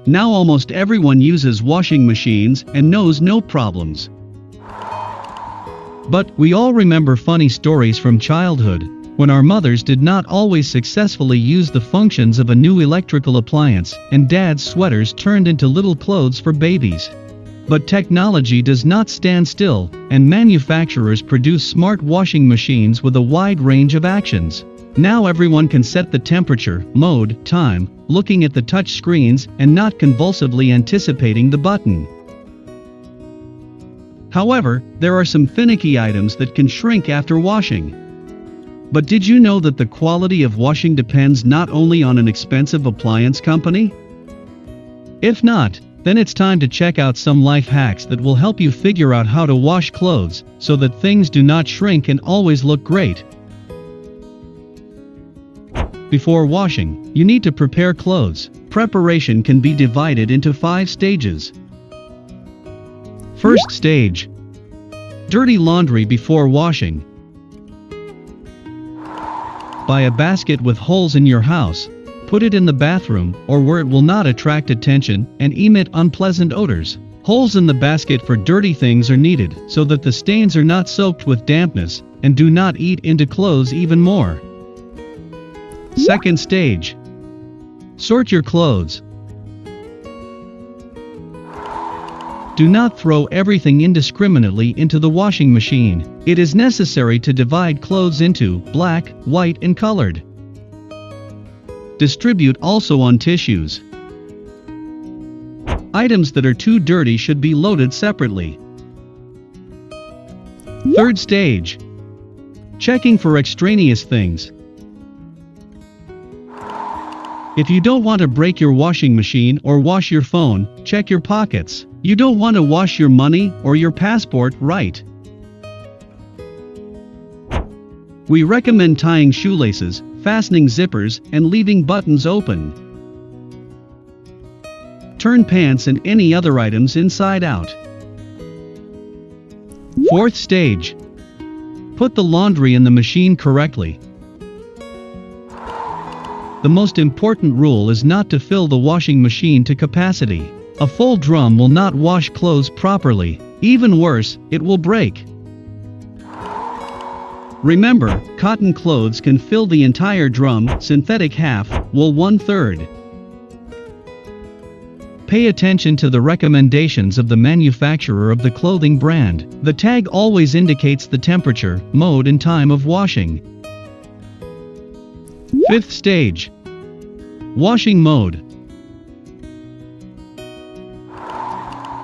Now almost everyone uses washing machines and knows no problems. But we all remember funny stories from childhood, when our mothers did not always successfully use the functions of a new electrical appliance, and dad's sweaters turned into little clothes for babies. But technology does not stand still, and manufacturers produce smart washing machines with a wide range of actions. Now everyone can set the temperature, mode, time, looking at the touch screens and not convulsively anticipating the button. However, there are some finicky items that can shrink after washing. But did you know that the quality of washing depends not only on an expensive appliance company? If not, then it's time to check out some life hacks that will help you figure out how to wash clothes so that things do not shrink and always look great. Before washing, you need to prepare clothes. Preparation can be divided into 5 stages. First stage: dirty laundry before washing. Buy a basket with holes in your house. Put it in the bathroom or where it will not attract attention and emit unpleasant odors. Holes in the basket for dirty things are needed so that the stains are not soaked with dampness and do not eat into clothes even more. Second stage: sort your clothes. Do not throw everything indiscriminately into the washing machine. It is necessary to divide clothes into black, white, and colored. Distribute also on tissues. Items that are too dirty should be loaded separately. Third stage: checking for extraneous things. If you don't want to break your washing machine or wash your phone, check your pockets. You don't want to wash your money or your passport, right? We recommend tying shoelaces, fastening zippers, and leaving buttons open. Turn pants and any other items inside out. Fourth stage: put the laundry in the machine correctly. The most important rule is not to fill the washing machine to capacity. A full drum will not wash clothes properly. Even worse, it will break. Remember, cotton clothes can fill the entire drum, synthetic half, wool 1/3. Pay attention to the recommendations of the manufacturer of the clothing brand. The tag always indicates the temperature, mode, and time of washing. Fifth stage: washing mode.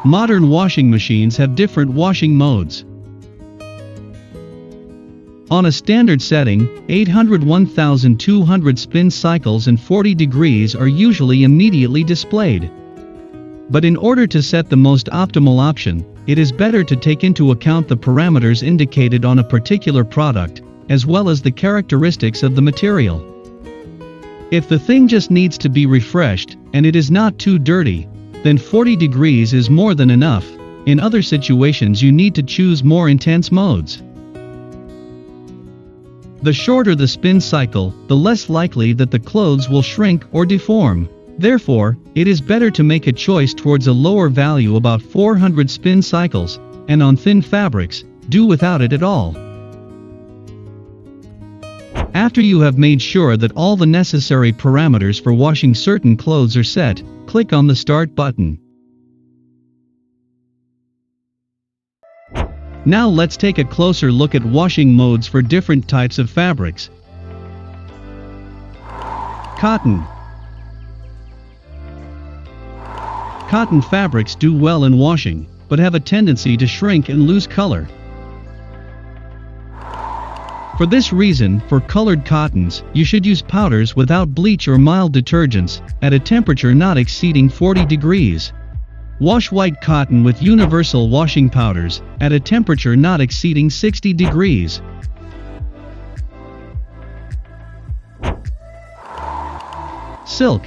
Modern washing machines have different washing modes. On a standard setting, 800 1200 spin cycles and 40 degrees are usually immediately displayed. But in order to set the most optimal option, it is better to take into account the parameters indicated on a particular product, as well as the characteristics of the material. If the thing just needs to be refreshed, and it is not too dirty, then 40 degrees is more than enough. In other situations you need to choose more intense modes. The shorter the spin cycle, the less likely that the clothes will shrink or deform. Therefore, it is better to make a choice towards a lower value, about 400 spin cycles, and on thin fabrics, do without it at all. After you have made sure that all the necessary parameters for washing certain clothes are set, click on the Start button. Now let's take a closer look at washing modes for different types of fabrics. Cotton. Cotton fabrics do well in washing, but have a tendency to shrink and lose color. For this reason, for colored cottons, you should use powders without bleach or mild detergents, at a temperature not exceeding 40 degrees. Wash white cotton with universal washing powders, at a temperature not exceeding 60 degrees. Silk.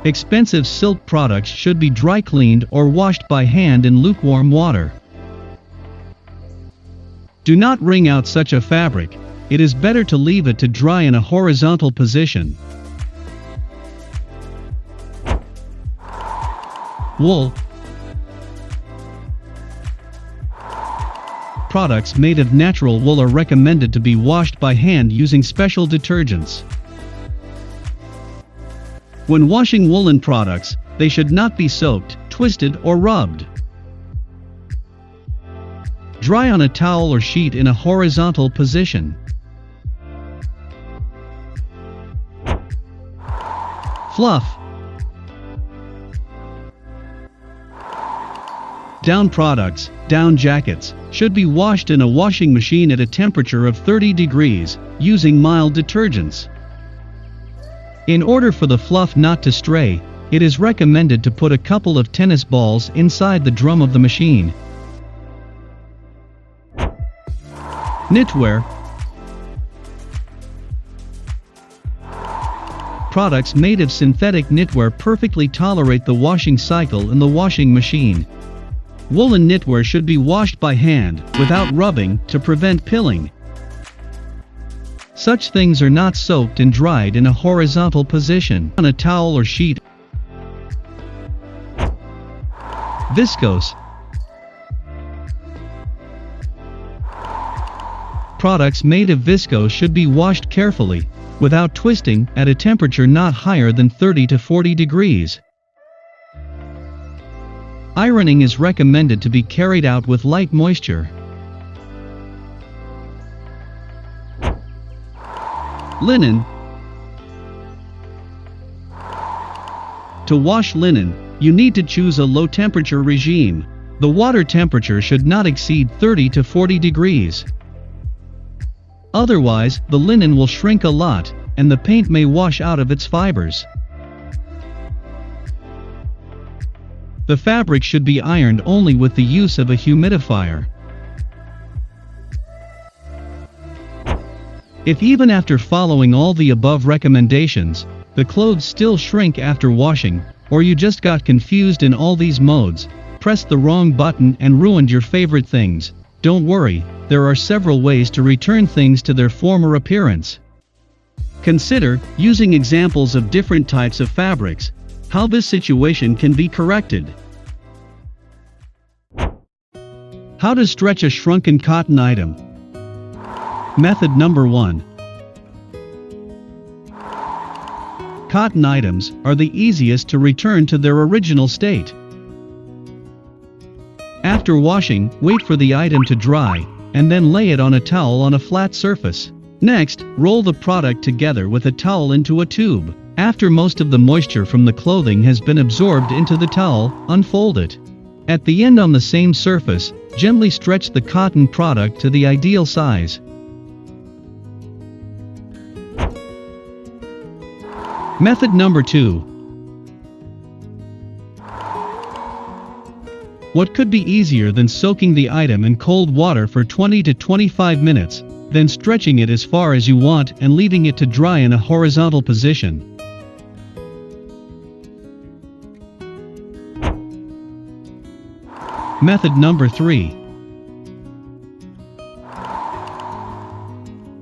Expensive silk products should be dry cleaned or washed by hand in lukewarm water. Do not wring out such a fabric. It is better to leave it to dry in a horizontal position. Wool. Products made of natural wool are recommended to be washed by hand using special detergents. When washing woolen products, they should not be soaked, twisted, or rubbed. Dry on a towel or sheet in a horizontal position. Fluff. Down products, down jackets, should be washed in a washing machine at a temperature of 30 degrees, using mild detergents. In order for the fluff not to stray, it is recommended to put a couple of tennis balls inside the drum of the machine. Knitwear. Products made of synthetic knitwear perfectly tolerate the washing cycle in the washing machine. Woolen knitwear should be washed by hand, without rubbing, to prevent pilling. Such things are not soaked and dried in a horizontal position on a towel or sheet. Viscose. Products made of viscose should be washed carefully, without twisting, at a temperature not higher than 30 to 40 degrees. Ironing is recommended to be carried out with light moisture. Linen. To wash linen, you need to choose a low temperature regime. The water temperature should not exceed 30 to 40 degrees. Otherwise, the linen will shrink a lot, and the paint may wash out of its fibers. The fabric should be ironed only with the use of a humidifier. If even after following all the above recommendations, the clothes still shrink after washing, or you just got confused in all these modes, pressed the wrong button and ruined your favorite things, don't worry, there are several ways to return things to their former appearance. Consider, using examples of different types of fabrics, how this situation can be corrected. How to stretch a shrunken cotton item. Method number 1. Cotton items are the easiest to return to their original state. After washing, wait for the item to dry, and then lay it on a towel on a flat surface. Next, roll the product together with a towel into a tube. After most of the moisture from the clothing has been absorbed into the towel, unfold it. At the end on the same surface, gently stretch the cotton product to the ideal size. Method number 2. What could be easier than soaking the item in cold water for 20 to 25 minutes, then stretching it as far as you want and leaving it to dry in a horizontal position? Method number 3.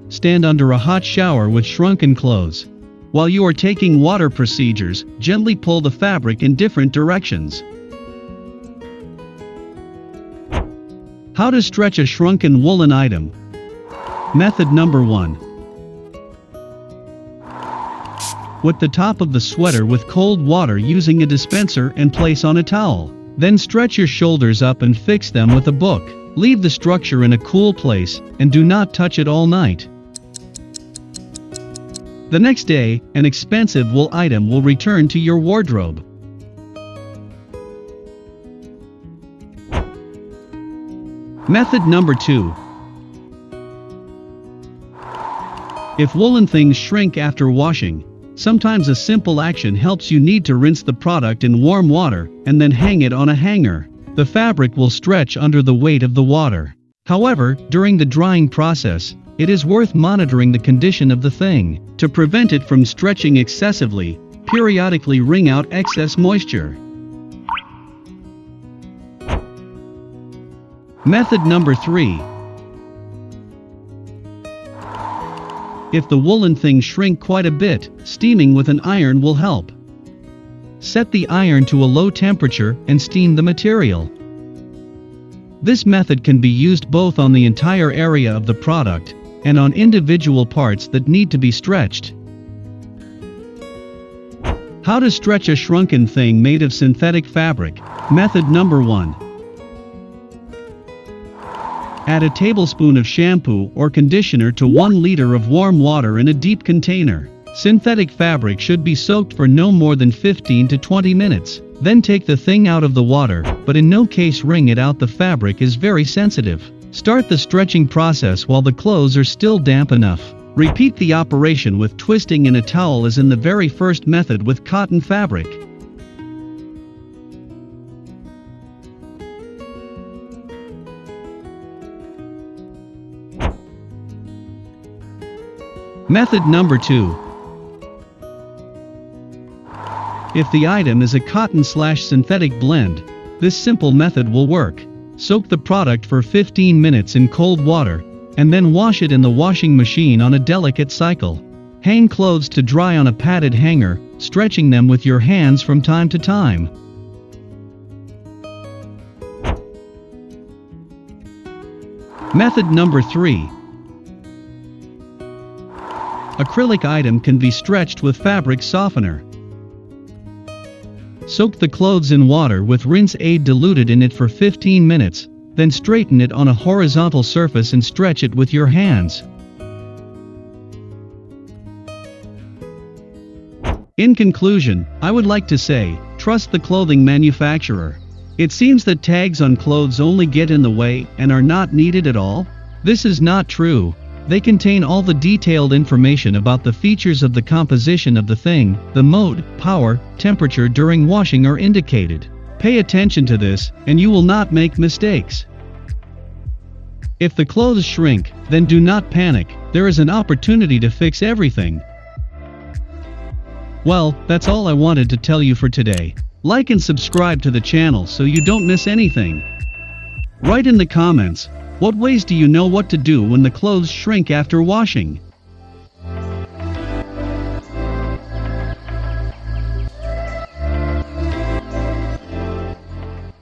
Stand under a hot shower with shrunken clothes. While you are taking water procedures, gently pull the fabric in different directions. How to stretch a shrunken woolen item. Method number 1. Wet the top of the sweater with cold water using a dispenser and place on a towel. Then stretch your shoulders up and fix them with a book. Leave the structure in a cool place, and do not touch it all night. The next day, an expensive wool item will return to your wardrobe. Method number 2. If woolen things shrink after washing, sometimes a simple action helps. You need to rinse the product in warm water, and then hang it on a hanger. The fabric will stretch under the weight of the water. However, during the drying process, it is worth monitoring the condition of the thing. To prevent it from stretching excessively, periodically wring out excess moisture. Method number 3. If the woolen things shrink quite a bit, steaming with an iron will help. Set the iron to a low temperature and steam the material. This method can be used both on the entire area of the product and on individual parts that need to be stretched. How to stretch a shrunken thing made of synthetic fabric. Method number 1. Add a tablespoon of shampoo or conditioner to 1 liter of warm water in a deep container. Synthetic fabric should be soaked for no more than 15 to 20 minutes. Then take the thing out of the water, but in no case wring it out. The fabric is very sensitive. Start the stretching process while the clothes are still damp enough. Repeat the operation with twisting in a towel as in the very first method with cotton fabric. Method number 2. If the item is a cotton/synthetic blend, this simple method will work. Soak the product for 15 minutes in cold water, and then wash it in the washing machine on a delicate cycle. Hang clothes to dry on a padded hanger, stretching them with your hands from time to time. Method number 3. Acrylic item can be stretched with fabric softener. Soak the clothes in water with rinse aid diluted in it for 15 minutes, then straighten it on a horizontal surface and stretch it with your hands. In conclusion, I would like to say, trust the clothing manufacturer. It seems that tags on clothes only get in the way and are not needed at all. This is not true. They contain all the detailed information about the features of the composition of the thing. The mode, power, temperature during washing are indicated. Pay attention to this, and you will not make mistakes. If the clothes shrink, then do not panic. There is an opportunity to fix everything. Well, that's all I wanted to tell you for today. Like and subscribe to the channel so you don't miss anything. Write in the comments, what ways do you know what to do when the clothes shrink after washing?